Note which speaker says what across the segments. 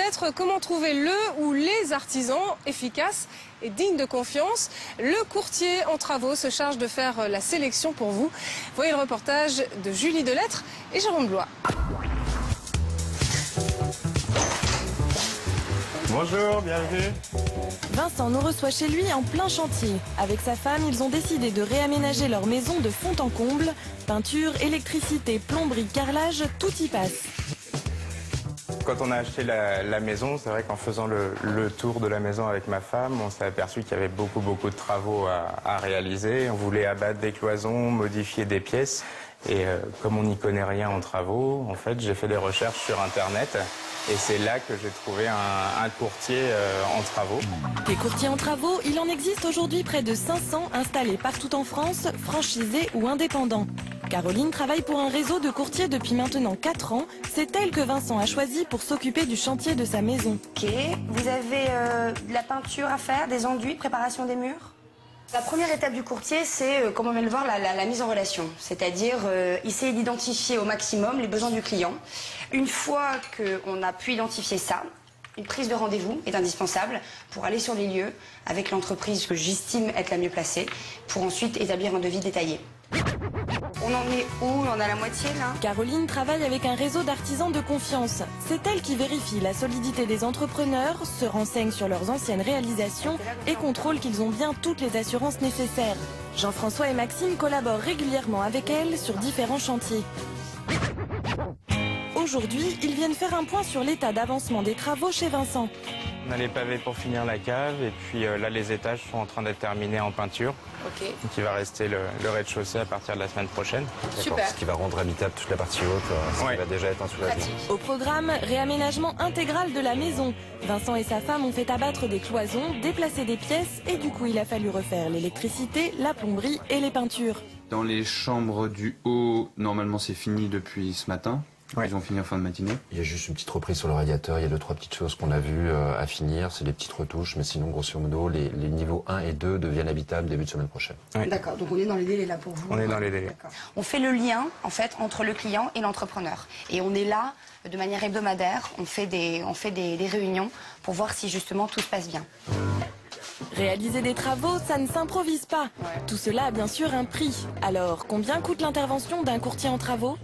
Speaker 1: connaître comment trouver le ou les artisans efficaces et dignes de confiance. Le courtier en travaux se charge de faire la sélection pour vous. Voyez le reportage de Julie Delettre et Jérôme Blois.
Speaker 2: Bonjour, bienvenue.
Speaker 3: Vincent nous reçoit chez lui en plein chantier. Avec sa femme, ils ont décidé de réaménager leur maison de fond en comble. Peinture, électricité, plomberie, carrelage, tout y passe.
Speaker 2: Quand on a acheté la maison, c'est vrai qu'en faisant le tour de la maison avec ma femme, on s'est aperçu qu'il y avait beaucoup de travaux à réaliser. On voulait abattre des cloisons, modifier des pièces. Et comme on n'y connaît rien en travaux, en fait, j'ai fait des recherches sur Internet. Et c'est là que j'ai trouvé un courtier en travaux.
Speaker 3: Des courtiers en travaux, il en existe aujourd'hui près de 500 installés partout en France, franchisés ou indépendants. Caroline travaille pour un réseau de courtiers depuis maintenant 4 ans. C'est elle que Vincent a choisi pour s'occuper du chantier de sa maison.
Speaker 4: Ok, vous avez de la peinture à faire, des enduits, préparation des murs? La première étape du courtier, c'est, comme on vient de le voir, la mise en relation. C'est-à-dire essayer d'identifier au maximum les besoins du client. Une fois qu'on a pu identifier ça, une prise de rendez-vous est indispensable pour aller sur les lieux avec l'entreprise que j'estime être la mieux placée, pour ensuite établir un devis détaillé. On en est où? On en a la moitié là.
Speaker 3: Caroline travaille avec un réseau d'artisans de confiance. C'est elle qui vérifie la solidité des entrepreneurs, se renseigne sur leurs anciennes réalisations et contrôle qu'ils ont bien toutes les assurances nécessaires. Jean-François et Maxime collaborent régulièrement avec elle sur différents chantiers. Aujourd'hui, ils viennent faire un point sur l'état d'avancement des travaux chez Vincent.
Speaker 2: On a les pavés pour finir la cave et puis là les étages sont en train d'être terminés en peinture.
Speaker 4: Ok.
Speaker 2: Donc il va rester le rez-de-chaussée à partir de la semaine prochaine.
Speaker 4: Super.
Speaker 5: Ce qui va rendre habitable toute la partie haute, ce qui va déjà être un soulagement.
Speaker 3: Au programme, réaménagement intégral de la maison. Vincent et sa femme ont fait abattre des cloisons, déplacer des pièces et du coup il a fallu refaire l'électricité, la plomberie et les peintures.
Speaker 6: Dans les chambres du haut, normalement c'est fini depuis ce matin.
Speaker 2: Ouais.
Speaker 6: Ils ont fini en fin de matinée.
Speaker 5: Il y a juste une petite reprise sur le radiateur, il y a 2-3 petites choses qu'on a vues à finir, c'est des petites retouches, mais sinon grosso modo les niveaux 1 et 2 deviennent habitables début de semaine prochaine.
Speaker 2: Ouais.
Speaker 4: D'accord, donc on est dans les délais là pour vous.
Speaker 2: On est dans les délais.
Speaker 4: On fait le lien en fait entre le client et l'entrepreneur. Et on est là de manière hebdomadaire, on fait des réunions pour voir si justement tout se passe bien.
Speaker 3: Réaliser des travaux, ça ne s'improvise pas. Tout cela a bien sûr un prix. Alors, combien coûte l'intervention d'un courtier en travaux ?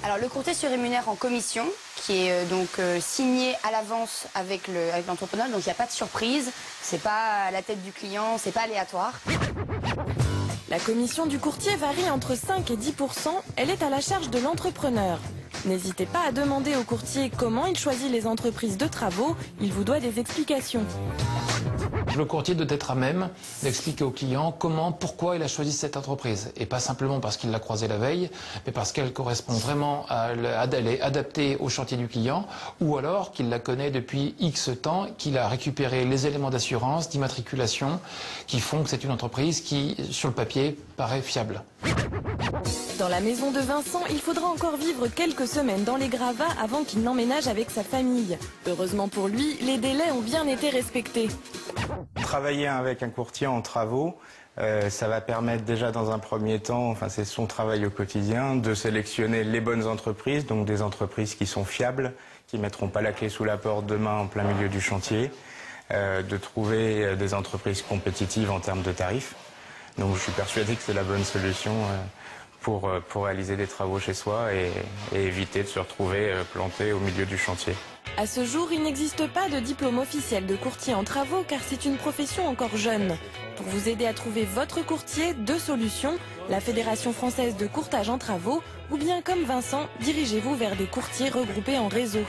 Speaker 4: Alors le courtier se rémunère en commission, qui est signée à l'avance avec l'entrepreneur, donc il n'y a pas de surprise, c'est pas à la tête du client, c'est pas aléatoire.
Speaker 3: La commission du courtier varie entre 5 et 10%, elle est à la charge de l'entrepreneur. N'hésitez pas à demander au courtier comment il choisit les entreprises de travaux, il vous doit des explications.
Speaker 7: Le courtier doit être à même d'expliquer au client comment, pourquoi il a choisi cette entreprise. Et pas simplement parce qu'il l'a croisée la veille, mais parce qu'elle correspond vraiment elle est adaptée au chantier du client, ou alors qu'il la connaît depuis X temps, qu'il a récupéré les éléments d'assurance, d'immatriculation, qui font que c'est une entreprise qui, sur le papier, paraît fiable.
Speaker 3: Dans la maison de Vincent, il faudra encore vivre quelques semaines dans les gravats avant qu'il n'emménage avec sa famille. Heureusement pour lui, les délais ont bien été respectés.
Speaker 2: Travailler avec un courtier en travaux, ça va permettre déjà dans un premier temps, enfin c'est son travail au quotidien, de sélectionner les bonnes entreprises, donc des entreprises qui sont fiables, qui ne mettront pas la clé sous la porte demain en plein milieu du chantier, de trouver des entreprises compétitives en termes de tarifs. Donc je suis persuadé que c'est la bonne solution pour réaliser des travaux chez soi et éviter de se retrouver planté au milieu du chantier.
Speaker 3: À ce jour, il n'existe pas de diplôme officiel de courtier en travaux car c'est une profession encore jeune. Pour vous aider à trouver votre courtier, 2 solutions, la Fédération française de courtage en travaux ou bien comme Vincent, dirigez-vous vers des courtiers regroupés en réseau.